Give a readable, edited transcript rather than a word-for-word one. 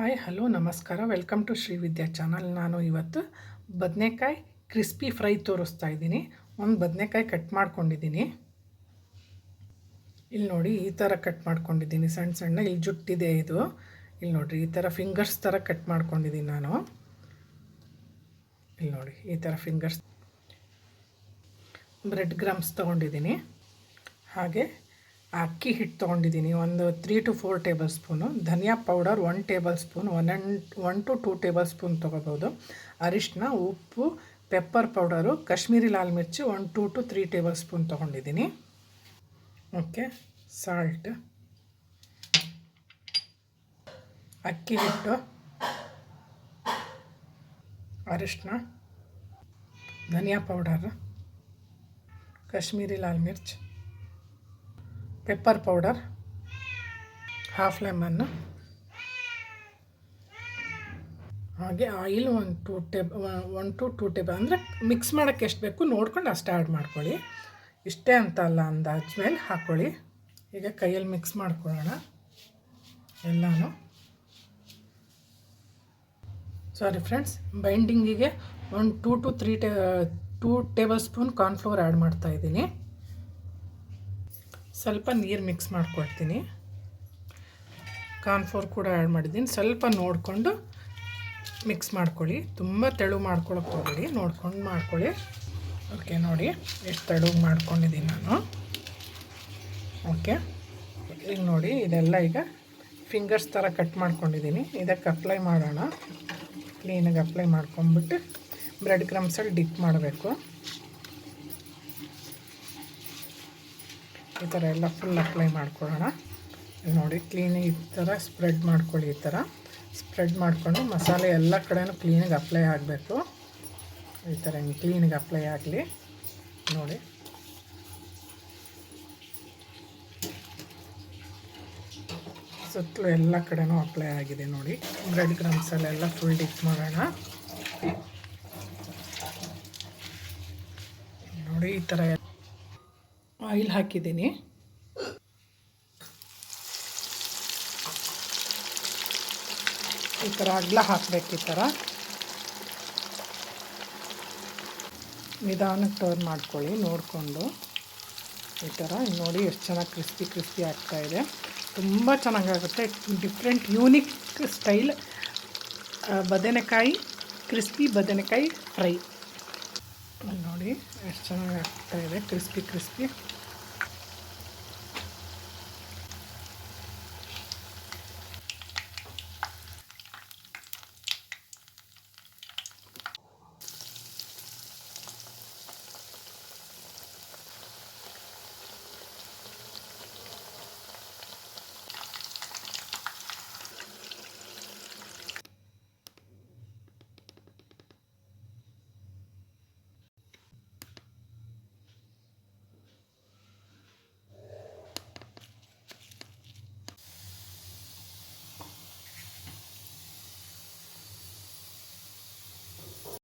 Hi hello ನಮಸ್ಕಾರ welcome to Shri Vidya channel. ನಾನು ಇವತ್ತು ಬದನೆಕಾಯಿ ಕ್ರಿಸ್ಪಿ ಫ್ರೈ ತೋರಿಸ್ತಾ ಇದ್ದೀನಿ. ಒಂದು ಬದನೆಕಾಯಿ ಕಟ್ ಮಾಡ್ಕೊಂಡಿದ್ದೀನಿ. ಇಲ್ಲಿ ನೋಡಿ ಈ ಥರ ಕಟ್ ಮಾಡ್ಕೊಂಡಿದ್ದೀನಿ, ಸಣ್ಣ ಸಣ್ಣ. ಇಲ್ಲಿ ಜುಟ್ಟಿದೆ ಇದು. ಇಲ್ಲಿ ನೋಡಿರಿ ಈ ಥರ ಫಿಂಗರ್ಸ್ ಥರ ಕಟ್ ಮಾಡ್ಕೊಂಡಿದ್ದೀನಿ ನಾನು. ಇಲ್ಲಿ ನೋಡಿ ಈ ಥರ ಫಿಂಗರ್ಸ್. ಬ್ರೆಡ್ ಕ್ರಮ್ಸ್ ತೊಗೊಂಡಿದ್ದೀನಿ. ಹಾಗೆ ಅಕ್ಕಿ ಹಿಟ್ಟು ತೊಗೊಂಡಿದ್ದೀನಿ, ಒಂದು 3 to 4 ಟೇಬಲ್ ಸ್ಪೂನು. ಧನಿಯಾ powder 1 tablespoon, 1 to 2 tablespoon ತೊಗೋಬೋದು. ಅರಿಶಿನ, ಉಪ್ಪು, ಪೆಪ್ಪರ್ ಪೌಡರು, ಕಾಶ್ಮೀರಿ ಲಾಲ್ ಮಿರ್ಚಿ 1 2 to 3 ಟೇಬಲ್ ಸ್ಪೂನ್ ತೊಗೊಂಡಿದ್ದೀನಿ. ಓಕೆ, ಸಾಲ್ಟ್, ಅಕ್ಕಿ ಹಿಟ್ಟು, ಅರಿಶಿನ, ಧನಿಯಾ ಪೌಡರ್, ಕಾಶ್ಮೀರಿ ಲಾಲ್ ಮಿರ್ಚ್, ಪೆಪ್ಪರ್ ಪೌಡರ್, ಹಾಫ್ ಲೆಮನ್ನು, ಹಾಗೆ ಆಯಿಲ್ 1 to 2 ಟೇಬಲ್. ಅಂದರೆ ಮಿಕ್ಸ್ ಮಾಡೋಕ್ಕೆ ಎಷ್ಟು ಬೇಕು ನೋಡ್ಕೊಂಡು ಅಷ್ಟು ಆ್ಯಡ್ ಮಾಡ್ಕೊಳ್ಳಿ. ಇಷ್ಟೇ ಅಂತ ಅಲ್ಲ, ಅಂದಾಜು ಮೇಲೆ ಹಾಕ್ಕೊಳ್ಳಿ. ಈಗ ಕೈಯಲ್ಲಿ ಮಿಕ್ಸ್ ಮಾಡ್ಕೊಳ್ಳೋಣ ಎಲ್ಲನೂ. ಸಾರಿ ಫ್ರೆಂಡ್ಸ್, ಬೈಂಡಿಂಗಿಗೆ 2 to 2 tablespoon cornflour add ಮಾಡ್ತಾಯಿದ್ದೀನಿ. ಸ್ವಲ್ಪ ನೀರು ಮಿಕ್ಸ್ ಮಾಡ್ಕೊಳ್ತೀನಿ. ಕಾರ್ನ್ಫ್ಲೋರ್ ಕೂಡ ಆ್ಯಡ್ ಮಾಡಿದ್ದೀನಿ. ಸ್ವಲ್ಪ ನೋಡಿಕೊಂಡು ಮಿಕ್ಸ್ ಮಾಡ್ಕೊಳ್ಳಿ, ತುಂಬ ತೆಳು ಮಾಡ್ಕೊಳಕ್ಕೆ ಹೋಗಬೇಡಿ, ನೋಡ್ಕೊಂಡು ಮಾಡ್ಕೊಳ್ಳಿ. ಓಕೆ, ನೋಡಿ ಎಷ್ಟು ತೆಳುಗೆ ಮಾಡ್ಕೊಂಡಿದ್ದೀನಿ ನಾನು. ಓಕೆ, ಈಗ ನೋಡಿ ಇದೆಲ್ಲ ಈಗ ಫಿಂಗರ್ಸ್ ಥರ ಕಟ್ ಮಾಡ್ಕೊಂಡಿದ್ದೀನಿ. ಇದಕ್ಕೆ ಅಪ್ಲೈ ಮಾಡೋಣ. ಕ್ಲೀನಾಗಿ ಅಪ್ಲೈ ಮಾಡ್ಕೊಂಬಿಟ್ಟು ಬ್ರೆಡ್ ಕ್ರಮ್ಸಲ್ಲಿ ಡಿಪ್ ಮಾಡಬೇಕು. ಈ ಥರ ಎಲ್ಲ ಫುಲ್ ಅಪ್ಲೈ ಮಾಡ್ಕೊಳ್ಳೋಣ. ನೋಡಿ ಕ್ಲೀನಾಗಿ ಈ ಥರ ಸ್ಪ್ರೆಡ್ ಮಾಡ್ಕೊಳ್ಳಿ. ಈ ಥರ ಸ್ಪ್ರೆಡ್ ಮಾಡಿಕೊಂಡು ಮಸಾಲೆ ಎಲ್ಲ ಕಡೆಯೂ ಕ್ಲೀನಾಗಿ ಅಪ್ಲೈ ಆಗಬೇಕು. ಈ ಥರ ಹಿಂಗೆ ಕ್ಲೀನಾಗಿ ಅಪ್ಲೈ ಆಗಲಿ. ನೋಡಿ ಸುತ್ತಲೂ ಎಲ್ಲ ಕಡೆಯೂ ಅಪ್ಲೈ ಆಗಿದೆ. ನೋಡಿ ಬ್ರೆಡ್ ಕ್ರಮ್ಸಲ್ಲೆಲ್ಲ ಫುಲ್ ಡಿಪ್ ಮಾಡೋಣ. ನೋಡಿ ಈ ಥರ ಆಯಿಲ್ ಹಾಕಿದ್ದೀನಿ. ಈ ಥರ ಅಗಲ ಹಾಕಬೇಕು. ಈ ಥರ ನಿಧಾನಕ್ಕೆ ಟರ್ನ್ ಮಾಡ್ಕೊಳ್ಳಿ ನೋಡಿಕೊಂಡು. ಈ ಥರ ನೋಡಿ ಎಷ್ಟು ಚೆನ್ನಾಗಿ ಕ್ರಿಸ್ಪಿ ಆಗ್ತಾಯಿದೆ. ತುಂಬ ಚೆನ್ನಾಗಾಗುತ್ತೆ. ಡಿಫ್ರೆಂಟ್ ಯೂನಿಕ್ ಸ್ಟೈಲ್ ಬದನೆಕಾಯಿ ಕ್ರಿಸ್ಪಿ ಬದನೆಕಾಯಿ ಫ್ರೈ. ನೋಡಿ ಎಷ್ಟು ಚೆನ್ನಾಗಿ ಆಗ್ತಾಯಿದೆ, ಕ್ರಿಸ್ಪಿ.